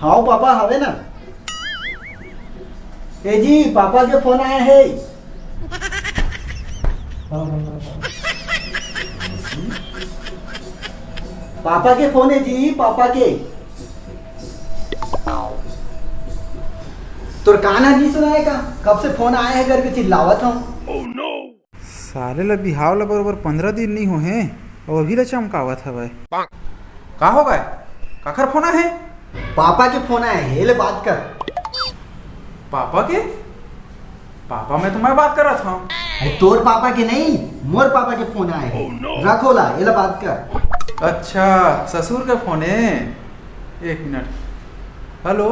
हाँ पापा हवे ना। ए जी पापा के फोन आया है। पापा के फोन है जी, पापा के। तो कान नहीं सुनाएगा, कब से फोन आया है करके चिल्लावत हूँ। साले ला बिहाव ला बरोबर 15 दिन नहीं हो हैं और अभी ला चमकावत हवय। का हो गए? काखर फोन है? पापा के फोन आया है, ले बात कर। पापा के? पापा मैं तुम्हारे बात कर रहा था। अरे तोर पापा के नहीं, मोर पापा के फोन आए हैं। रखो ला, ये ला बात कर। अच्छा ससुर का फोन है। एक मिनट। हेलो।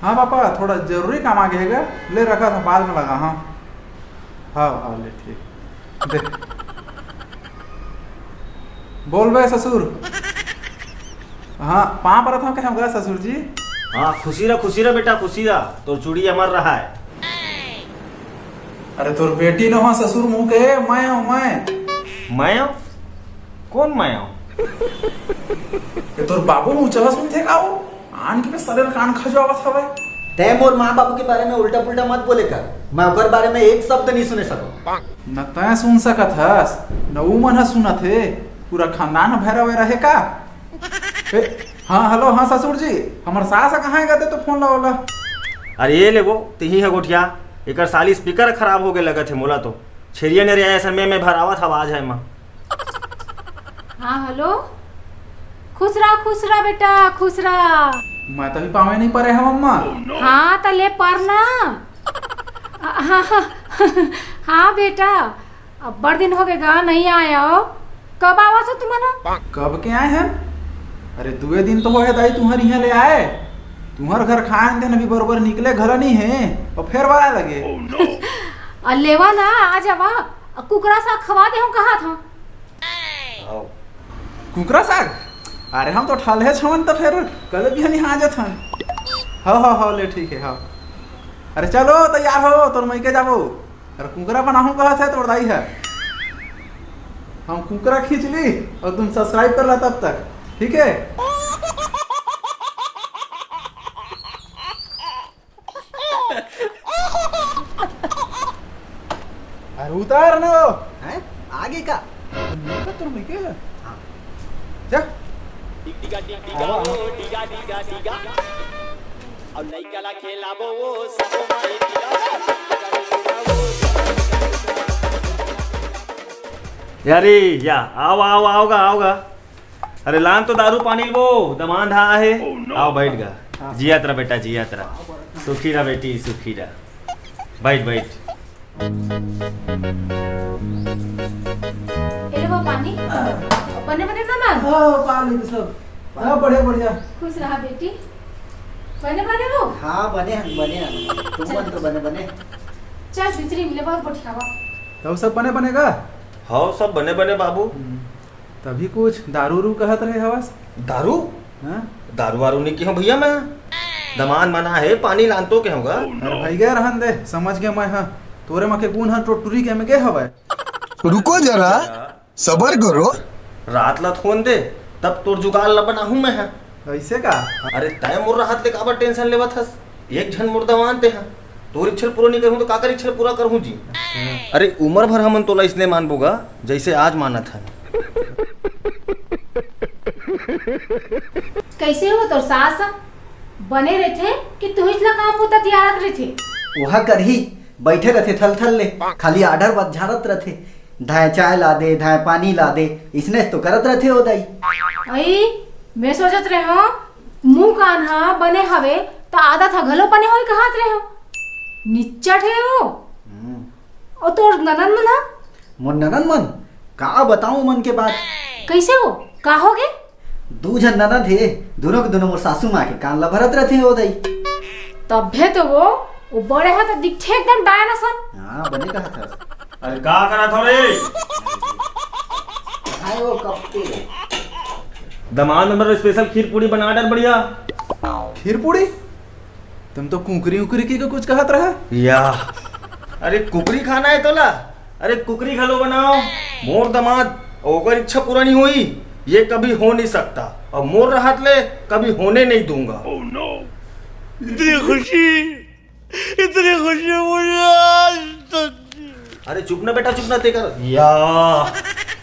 हाँ पापा थोड़ा जरूरी काम आ गया है, ले रखा था बाद में लगा। हाँ हाँ ले ठीक दे। बोल बे ससुर। हाँ पाँव पर था क्या ससुर जी? हाँ खुशी रहा बेटा, खुशी रहा। तो चूड़ी अमर रहा है। अरे तोर बेटी न हो ससुर मुँह के, मैं हूँ मैं कौन मैं हूँ? तोर बाबू ऊंचा सुनते का वो आन के सरे कान खजवावत हवे। तै मोर माँ बाबू के बारे में उल्टा पुल्टा मत बोले कर, मैं ओकर बारे में एक शब्द नहीं सुने सको। न तय सुन सकत हस न ऊ मन ह सुनत है, पूरा खानदान भैरव रहे का। हाँ हेलो। हाँ ससुर जी हमार सास कहाँ गए तो फोन लावला। अरे ये ले वो तिही है गोठिया, एक साली स्पीकर खराब हो गए लगा थे मोला। तो छेरिया ने रिया समय में भरावत आवाज है माँ। हाँ हेलो। खुश रहा बेटा, खुश रहा। मैं तो भी पावे नहीं परे है मम्मा। हाँ तो ले परना। हाँ हाँ बेटा, अब बड़ दिन हो गएगा नहीं आया हो। कब आवा सो तुम्हारा? कब के आए हैं? अरे 2 दिन तो हो है दाई तुम्हारे यहाँ ले आए। तुम्हारे घर खान देन अभी बरोबर निकले घर नहीं है और फिर वाला लगे। लेवा ना आ जावा, कुकरा साग खवा दे हम कहा था। कुकरा साग? अरे हम तो ठल्हे छवन तो फिर कल भी हनी हाजत हन। हाँ ले ठीक है। हाँ अरे चलो तैयार हो तोर मई के जाबो। अरे कुकरा बनाहूं कहा था तोड़ दाई है। हम कुकरा खींच ली और तुम सब्सक्राइब कर ला तब तक, ठीक है? अरे उतार ना हैं? आगे का तोर मई के जा। यारी या आओगा। अरे लान तो दारू पानी वो दमान धा है। आओ बैठ गा। जिया तरा बेटा, जिया तरा। सुखी रहा बेटी, सुखी रहा। बैठ। ये वो पानी बने ना ना। हाँ पानी सब हाँ बढ़िया। खुश रहा बेटी। बने वो। हाँ बने तुम मन तो बने। चल बिचरी मिले बहुत बढ़िया। तो सब बनेगा। हाँ सब बने बाबू। तभी कुछ दारू कहत रहे हवस। दारू? हाँ? दारू वारू नहीं की हूँ भैया मैं। दमान मना है, पानी लानतो के होगा। अरे भाई गए रहन दे, समझ गया मैं। हाँ तोरे मके गुण है टोटुरी के में के हवे। रुको जरा सबर करो। रात ला फोन दे तब तोर जुगाल ला बना हूँ मैं। हाँ ऐसे का? अरे तय मोर राहत ले काबर टेंशन लेवत हस। एक झन मुर्दा मानते हैं तोर इच्छा पूरा नहीं करूँ तो काकर इच्छा पूरा करूँ जी। अरे उम्र भर हमन तोला इसने मानबोगा जैसे आज माना था। कैसे हो तो सास बने रहते कि तू इतना काम होता तैयार रहे थे। वहाँ कर ही बैठे रहते थल ले, खाली आर्डर बस झाड़त रहते। धाय चाय ला दे, धाय पानी ला दे, इसने तो करत रहते हो दाई। आई मैं सोचत रहे हो मुंह कान हा बने हवे तो आधा था घलो बने होई कहत रहे हो। निच्चट है हो। और तोर ननन मन हा? मोर ननन मन का बताऊं मन के बात। कैसे हो का होगे? 2 जन ननद है, दोनों के दोनों मोर सासू माँ के कान ला भरत रहते हो दाई। तभे तो वो बड़े हा तो दिखते एकदम डायनासोर। हाँ बने कहा था। अरे का करा थोड़े? हाय वो कप्ते दमाद नंबर स्पेशल खीर पूरी बना डर बढ़िया। खीर पूरी? तुम तो कुकरी की कुछ कहत रहा। या अरे कुकरी खाना है तोला? अरे कुकरी खलो बनाओ मोर दमाद ओकर इच्छा पूरा नहीं हुई ये कभी हो नहीं सकता और मोर राहत ले कभी होने नहीं दूंगा। इतनी खुशी मुझे आज तक। अरे चुप ना बेटा, चुप ना तेकर या।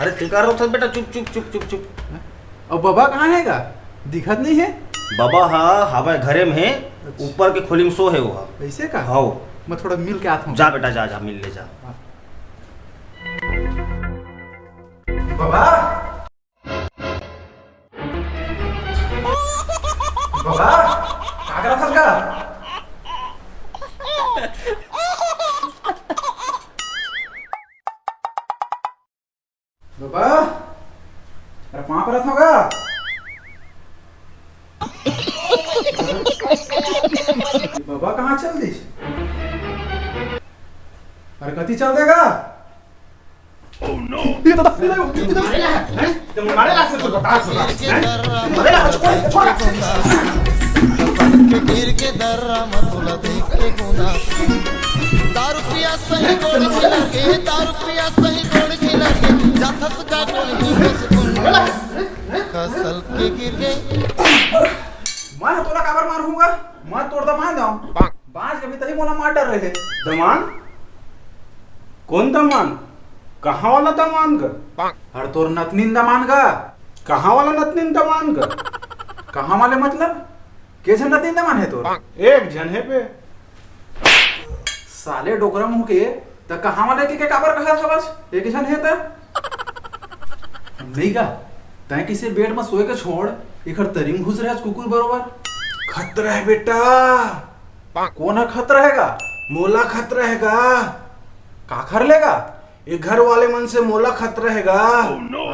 अरे तेकर हो था बेटा, चुप चुप चुप चुप चुप। और बाबा कहाँ हैगा? दिखत नहीं है। बाबा हाँ हवा घरे में है, ऊपर के खोली में सो है वो। ऐसे का? हाँ मैं थोड़ा मिल के आता हूँ। जा बेटा, जा जा मिल ले जा। बाबा बाबा क्या कर रहा था? बाबा अरे कहाँ पर होगा? बाबा कहाँ चल दी? अरे कति चल देगा? ये तो गिर के दर्रा मतुला देख के गुना दारू पिया सही गोड़ खिला के दारू पिया सही गोड़ खिला के जाथस का कोई बस गुना कसल के गिर गए। मैं तोला काबर मारूंगा? मैं तोड़ दमान दो बाज कभी तही मोला मार डर रहे। दमान? कौन दमान? कहाँ वाला दमान का? हर तोर नतनीन दमान का। कहाँ वाला नतनीन दमान का? कहाँ वाले मतलब के झन नतनीन दमान है तोर? एक जन है पे। साले डोकरा मुंह के त कहाँ वाले के काबर कहत हवस? एक झन है त नहीं का तय किसी बेड में सोए के छोड़ इखर तरीम घुस रहा कुकुर बरोबर। खतरा है बेटा। कौन है खतरा हैगा? मोला खतरा हैगा। का कर लेगा? ये घर वाले मन से मोला खतरा हैगा।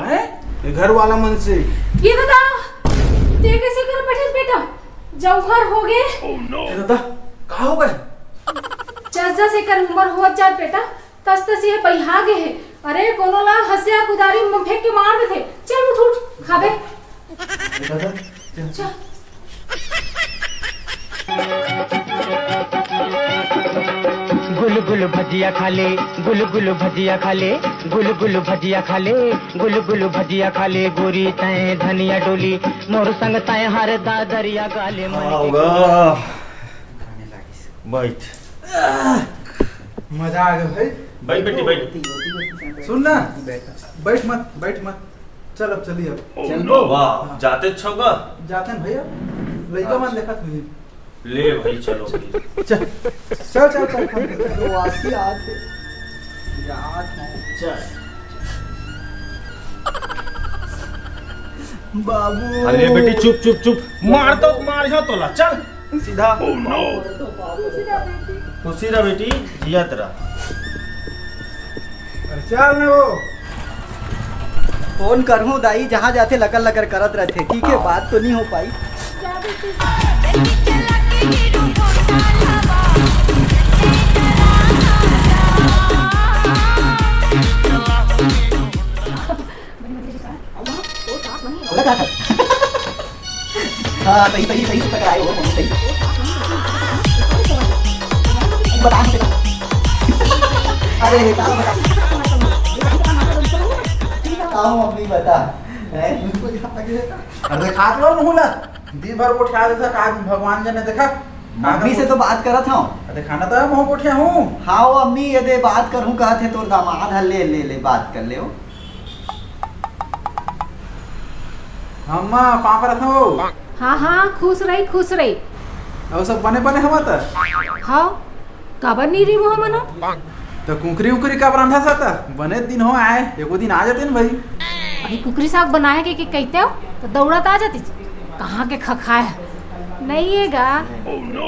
हैं? ये घर वाला मन से। ये दादा ते कैसे कर बैठे बेटा? जौहर हो गए। ए दादा का हो गए? जज्जा से कर उम्र हो जात बेटा, तस तस ये पहिया गे है। अरे कोनो ला हंसिया कुदारी में फेंक के मार देते। चल उठ उठ खाबे। चल गुल गुल भजिया खा ले, गुल गुल भजिया खा ले, गुल गुल भजिया खा ले, गुल गुल भजिया खा ले, गोरी तय धनिया डोली मोर संग तय हर दादरिया गाले होगा। बैठ मजा आ गया भाई। बैठ बेटी बैठ। सुन ना बैठ मत चल अब चलिए अब चलो वाह जाते छोगा। जाते हैं भैया लड़का मन देखा तुझे। ले भाई चलो। चल चल चल चल वासी आते याद चल बाबू। अरे बेटी चुप चुप चुप। मार तो मार जा तोला। चल सीधा। खुशी रह बेटी, जिया तेरा। अरे चल ना वो फोन करहूं दाई, जहाँ जाते लकर लकर करत रहते। ठीक है बात तो नहीं हो पाई। हाँ सही सही सही से पकड़ाए हो सही से। बता अरे मम्मी बता। अरे खात लो नहुला दिन भर को उठा देता का भगवान जने देखा। मम्मी से तो बात करत हूँ। अरे खाना तो मैं उठिया हूँ। हाँ वो अम्मी यदि बात करूँ कहते तोर दामाद है ले ले ले बात कर ले। अम्मा कहाँ पर हो? हाँ हाँ खुश रही। और सब बने बने हवा था। हाँ काबर नहीं रही वो मनो। तो कुकरी उकरी कब रंधा था? बने दिन हो आए एको दिन आ जाते न भाई। अभी कुकरी साग बनाए के कहते हो तो दौड़त आ जाती। कहाँ के खखाए नहीं हैगा।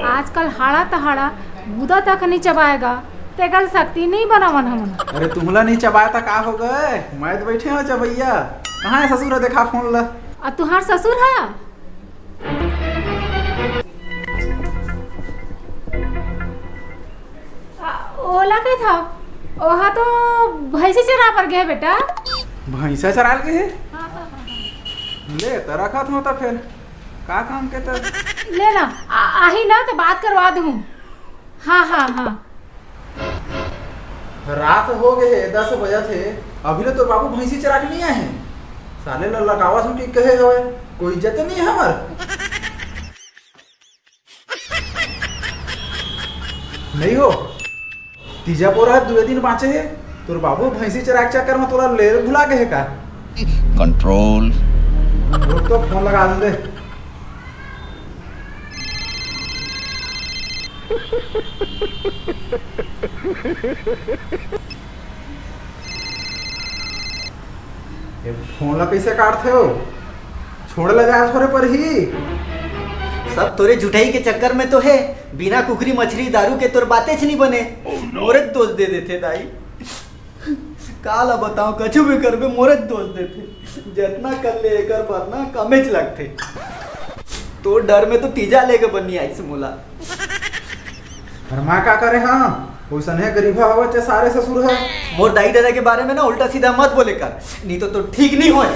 आजकल हाड़ा तहाड़ा गुदा तक नहीं चबाएगा तेगल शक्ति नहीं बनावन हम। अरे तुम्हला नहीं चबाया था का हो गए? मैं तो बैठे हो चबैया। कहाँ है ससुर? देखा फोन ला। और तुहार ससुर है? ओला के था ओहा तो भैंसी चरा पर गए बेटा। भैंसा चराल के है? ले तो रखा था तो फिर का काम के तो ले ना आही ना तो बात करवा दूँ। हाँ रात हो गए 10 बजे थे। अभी तो बाबू भैंसी चरा के नहीं आए हैं। साले ला लगावा सुन के कहे हवे कोई इज्जत नहीं है हमार। नहीं हो तीजा पोरा 2 दिन बाँचे है तोर बाबू भैंसी चरा के चक्कर में तोरा ले भुला के है का कंट्रोल। रुक तो फोन लगा दे। ये फोन ला कैसे काटते हो छोड़ ले जाए थोड़े पर ही। सब तोरे जुटाई के चक्कर में तो है, बिना कुकरी मछली दारू के तोर बातें नहीं बने। मोरे दोष दे देते दाई, काला बताओ कछु भी करबे मोरे दोष देते। जितना कर ले एकर वरना कमेच लगते। तो डर में तो तीजा लेके बनी आई से मोला। और माँ का करे हाँ वैसन है गरीबा हवा चे सारे ससुर है। मोर दाई दादा के बारे में ना उल्टा सीधा मत बोले कर, नहीं तो ठीक नहीं होए।